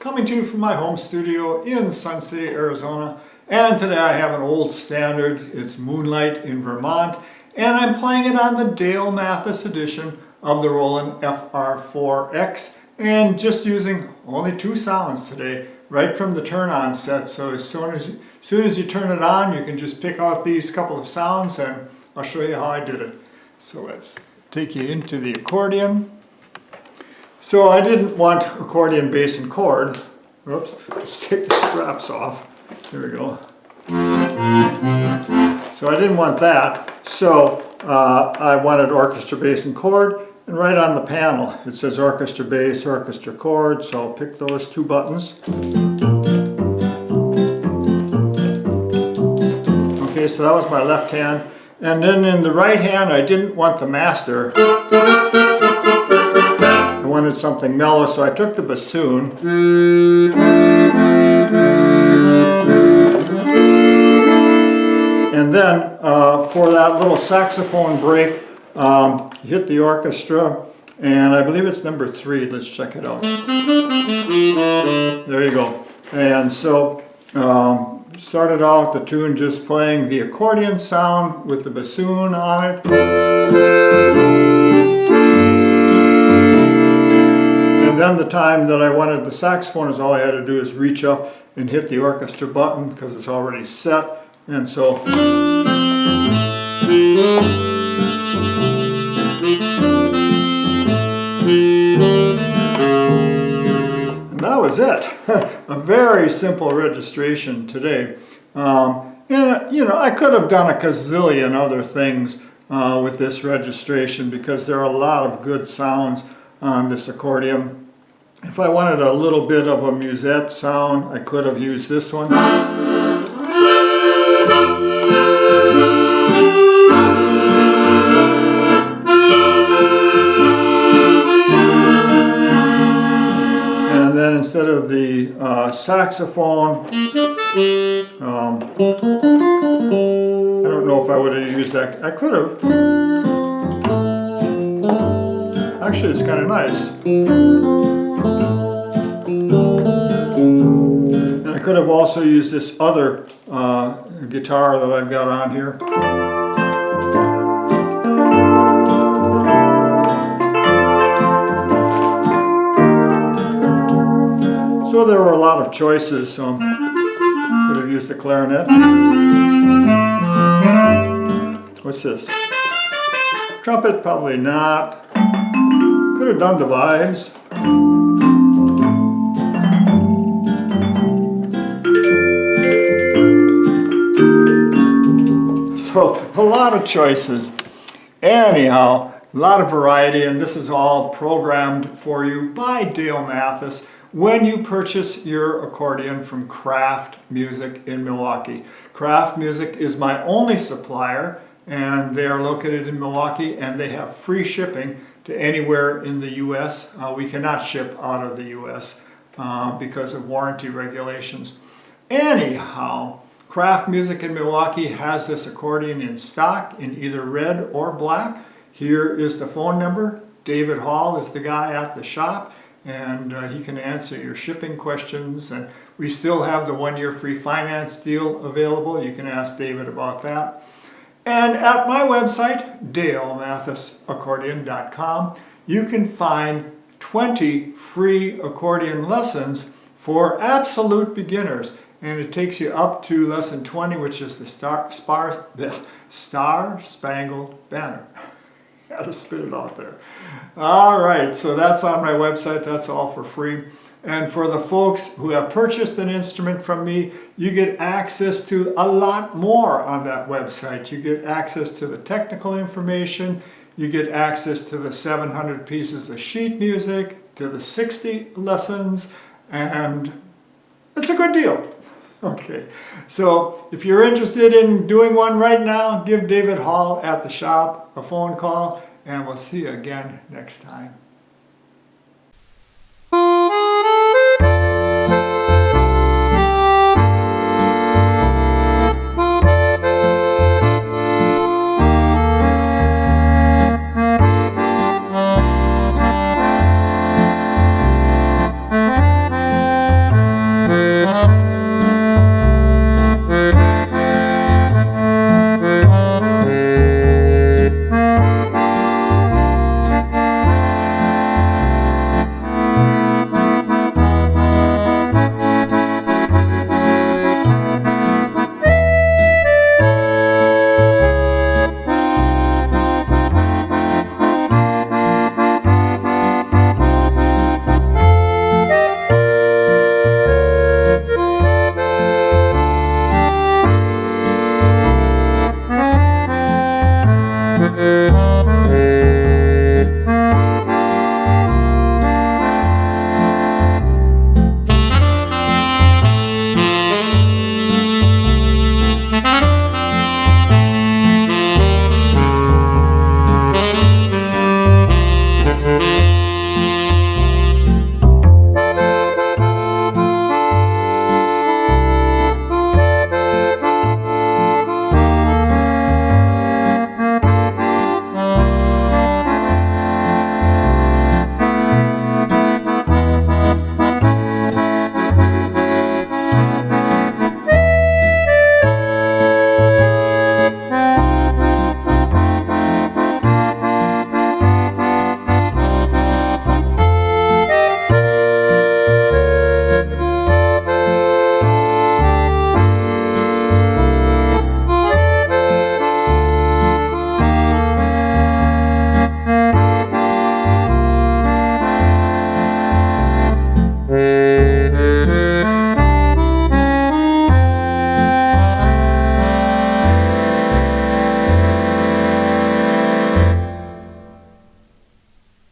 coming to you from my home studio in Sun City, Arizona. And today I have an old standard. It's Moonlight in Vermont, and I'm playing it on the Dale Mathis edition of the Roland FR4X, and just using only two sounds today, right from the turn-on set. So as soon as you turn it on, you can just pick out these couple of sounds, and I'll show you how I did it. So let's take you into the accordion. So I didn't want accordion bass and chord. Oops, let's take the straps off. There we go. So I didn't want that. So I wanted orchestra bass and chord. And right on the panel it says orchestra bass, orchestra chord. So I'll pick those two buttons. Okay, so that was my left hand. And then in the right hand I didn't want the master. I wanted something mellow, so I took the bassoon. And then for that little saxophone break, you hit the orchestra, and I believe it's number 3. Let's check it out. There you go. And so started out the tune just playing the accordion sound with the bassoon on it. And then the time that I wanted the saxophone, is all I had to do is reach up and hit the orchestra button because it's already set. And so and that was it. A very simple registration today. And you know, I could have done a gazillion other things with this registration because there are a lot of good sounds on this accordion. If I wanted a little bit of a musette sound, I could have used this one. And then instead of the saxophone, I don't know if I would have used that. I could have. Actually, it's kind of nice. And I could have also used this other guitar that I've got on here. So there were a lot of choices. Could have used the clarinet. What's this? Trumpet, probably not. Could have done the vibes. So a lot of choices. Anyhow, a lot of variety, and this is all programmed for you by Dale Mathis when you purchase your accordion from Kraft Music in Milwaukee. Kraft Music is my only supplier, and they are located in Milwaukee, and they have free shipping to anywhere in the U.S. We cannot ship out of the U.S. Because of warranty regulations. Anyhow, Kraft Music in Milwaukee has this accordion in stock in either red or black. Here is the phone number. David Hall is the guy at the shop, and he can answer your shipping questions. And we still have the 1-year free finance deal available. You can ask David about that. And at my website, dalemathisaccordion.com, you can find 20 free accordion lessons for absolute beginners. And it takes you up to lesson 20, which is the Star Spangled Banner. Got to spit it out there. All right, so that's on my website. That's all for free. And for the folks who have purchased an instrument from me, you get access to a lot more on that website. You get access to the technical information. You get access to the 700 pieces of sheet music, to the 60 lessons, and it's a good deal. Okay, so if you're interested in doing one right now, give David Hall at the shop a phone call, and we'll see you again next time.